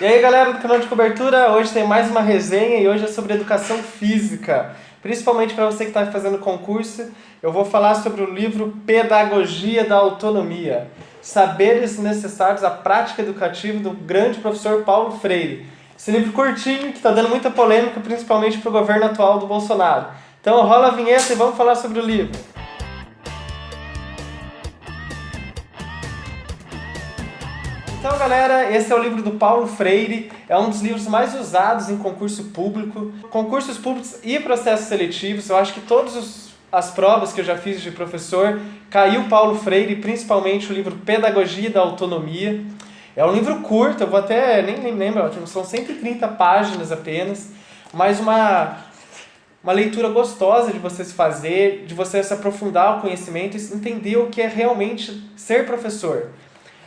E aí galera do canal de cobertura, hoje tem mais uma resenha e hoje é sobre educação física. Principalmente para você que está fazendo concurso, eu vou falar sobre o livro Pedagogia da Autonomia. Saberes necessários à prática educativa do grande professor Paulo Freire. Esse livro curtinho que está dando muita polêmica, principalmente para o governo atual do Bolsonaro. Então rola a vinheta e vamos falar sobre o livro. Então galera, esse é o livro do Paulo Freire, é um dos livros mais usados em concurso público, concursos públicos e processos seletivos. Eu acho que todas as provas que eu já fiz de professor, caiu Paulo Freire, principalmente o livro Pedagogia da Autonomia. É um livro curto, eu vou até, nem lembro, são 130 páginas apenas, mas uma leitura gostosa de você se fazer, de você se aprofundar o conhecimento e entender o que é realmente ser professor.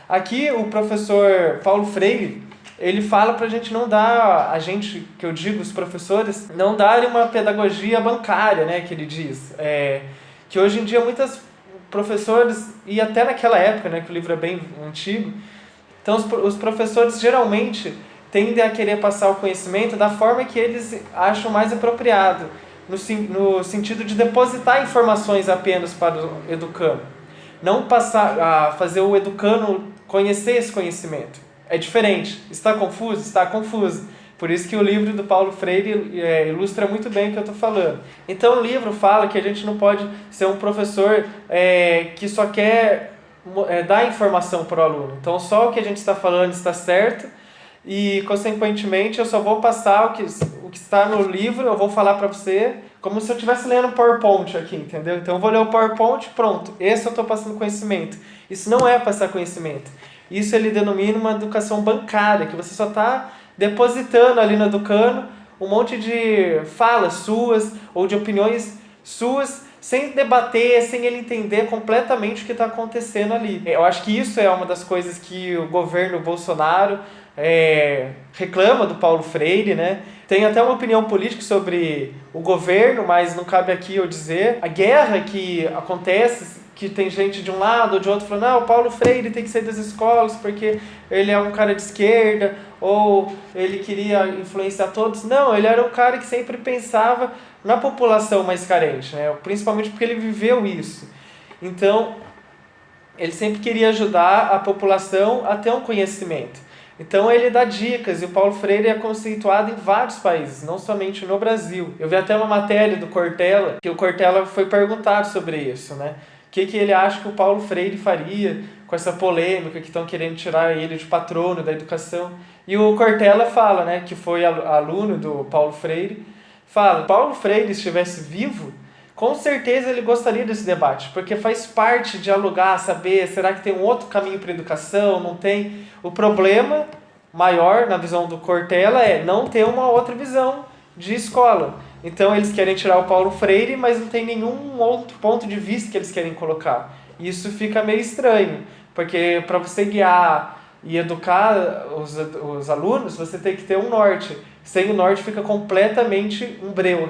Aqui o professor Paulo Freire, ele fala para a gente não dar, a gente, que eu digo, os professores, não darem uma pedagogia bancária, né, que ele diz. Que hoje em dia muitos professores, e até naquela época, né, que o livro é bem antigo, então os professores geralmente tendem a querer passar o conhecimento da forma que eles acham mais apropriado, no sentido de depositar informações apenas para o educando. Não passar a fazer o educando conhecer esse conhecimento. É diferente. Está confuso? Está confuso. Por isso que o livro do Paulo Freire ilustra muito bem o que eu estou falando. Então o livro fala que a gente não pode ser um professor que só quer dar informação para o aluno. Então só o que a gente está falando está certo e, consequentemente, eu só vou passar o que está no livro, eu vou falar para você como se eu estivesse lendo um PowerPoint aqui, entendeu? Então eu vou ler o PowerPoint, pronto, esse eu estou passando conhecimento. Isso não é passar conhecimento. Isso ele denomina uma educação bancária, que você só está depositando ali no educando um monte de falas suas ou de opiniões suas, sem debater, sem ele entender completamente o que está acontecendo ali. Eu acho que isso é uma das coisas que o governo Bolsonaro reclama do Paulo Freire, né? Tem até uma opinião política sobre o governo, mas não cabe aqui eu dizer. A guerra que acontece, que tem gente de um lado ou de outro falando, não, o Paulo Freire tem que sair das escolas porque ele é um cara de esquerda, ou ele queria influenciar todos. Não, ele era um cara que sempre pensava na população mais carente, né? Principalmente porque ele viveu isso. Então, ele sempre queria ajudar a população a ter um conhecimento. Então ele dá dicas, e o Paulo Freire é conceituado em vários países, não somente no Brasil. Eu vi até uma matéria do Cortella, que o Cortella foi perguntado sobre isso, né? O que ele acha que o Paulo Freire faria com essa polêmica que estão querendo tirar ele de patrono da educação. E o Cortella fala, né, que foi aluno do Paulo Freire, fala, se Paulo Freire estivesse vivo, com certeza ele gostaria desse debate, porque faz parte dialogar, saber, será que tem um outro caminho para a educação, não tem? O problema maior, na visão do Cortella, é não ter uma outra visão de escola. Então eles querem tirar o Paulo Freire, mas não tem nenhum outro ponto de vista que eles querem colocar. E isso fica meio estranho, porque para você guiar e educar os alunos, você tem que ter um norte. Sem o norte fica completamente um breu.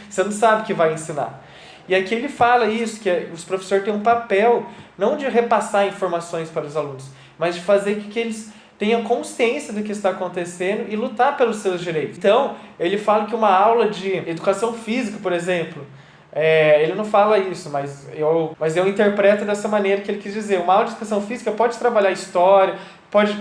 Você não sabe o que vai ensinar. E aqui ele fala isso, que os professores têm um papel, não de repassar informações para os alunos, mas de fazer com que eles tenham consciência do que está acontecendo e lutar pelos seus direitos. Então, ele fala que uma aula de educação física, por exemplo, ele não fala isso, mas eu interpreto dessa maneira que ele quis dizer. Uma aula de educação física pode trabalhar história, pode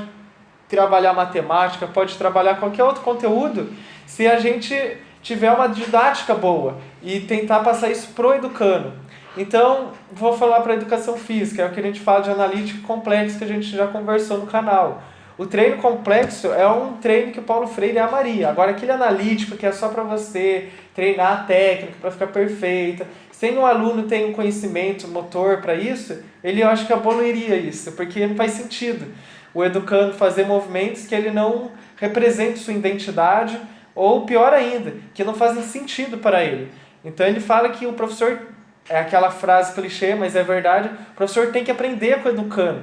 trabalhar matemática, pode trabalhar qualquer outro conteúdo, se a gente tiver uma didática boa e tentar passar isso pro educando. Então, vou falar para a educação física, é o que a gente fala de analítica complexa, que a gente já conversou no canal. O treino complexo é um treino que o Paulo Freire amaria. Agora, aquele analítico que é só para você treinar a técnica, para ficar perfeita, sem o aluno ter um conhecimento motor para isso, eu acho que aboliria isso, porque não faz sentido o educando fazer movimentos que ele não representa sua identidade, ou pior ainda, que não fazem sentido para ele. Então ele fala que o professor, é aquela frase clichê, mas é verdade, o professor tem que aprender com o educando.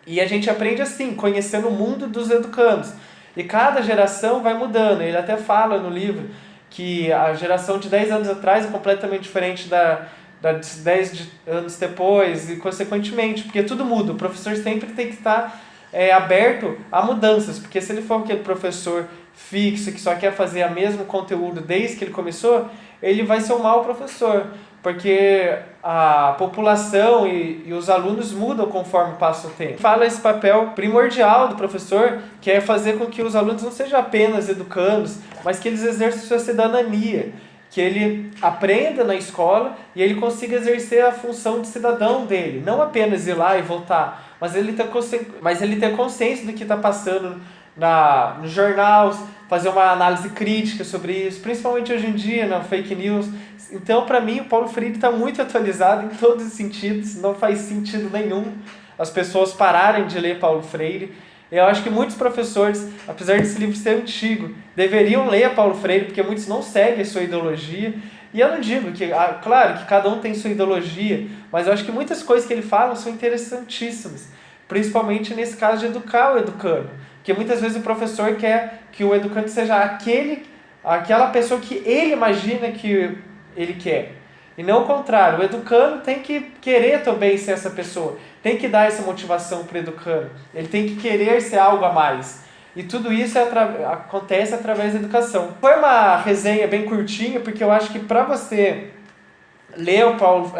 E a gente aprende assim, conhecendo o mundo dos educandos. E cada geração vai mudando. Ele até fala no livro que a geração de 10 anos atrás é completamente diferente da de 10 anos depois, e consequentemente, porque tudo muda. O professor sempre tem que estar aberto a mudanças, porque se ele for aquele professor fixo que só quer fazer o mesmo conteúdo desde que ele começou, ele vai ser um mau professor, porque a população e os alunos mudam conforme passa o tempo. Fala esse papel primordial do professor, que é fazer com que os alunos não sejam apenas educandos, mas que eles exerçam sua cidadania, que ele aprenda na escola e ele consiga exercer a função de cidadão dele, não apenas ir lá e voltar, mas ele ter consciência do que está passando no jornal, fazer uma análise crítica sobre isso, principalmente hoje em dia, na fake news. Então, para mim, o Paulo Freire está muito atualizado em todos os sentidos, não faz sentido nenhum as pessoas pararem de ler Paulo Freire. Eu acho que muitos professores, apesar desse livro ser antigo, deveriam ler Paulo Freire, porque muitos não seguem a sua ideologia. E eu não digo que, claro, que cada um tem sua ideologia, mas eu acho que muitas coisas que ele fala são interessantíssimas, principalmente nesse caso de educar o educando. Porque muitas vezes o professor quer que o educando seja aquela pessoa que ele imagina que ele quer. E não o contrário, o educando tem que querer também ser essa pessoa, tem que dar essa motivação para o educando, ele tem que querer ser algo a mais. E tudo isso acontece através da educação. Foi uma resenha bem curtinha, porque eu acho que para você ler o Paulo...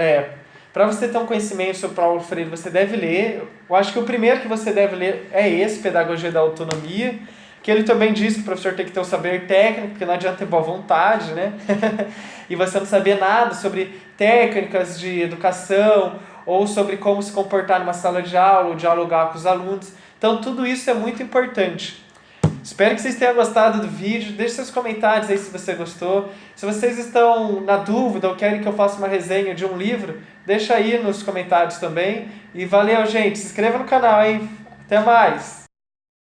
para você ter um conhecimento sobre Paulo Freire, você deve ler. Eu acho que o primeiro que você deve ler é esse, Pedagogia da Autonomia, que ele também diz que o professor tem que ter um saber técnico, porque não adianta ter boa vontade, né? E você não saber nada sobre técnicas de educação, ou sobre como se comportar numa sala de aula, ou dialogar com os alunos. Então, tudo isso é muito importante. Espero que vocês tenham gostado do vídeo. Deixe seus comentários aí se você gostou. Se vocês estão na dúvida ou querem que eu faça uma resenha de um livro, deixa aí nos comentários também. E valeu, gente. Se inscreva no canal, hein? Até mais!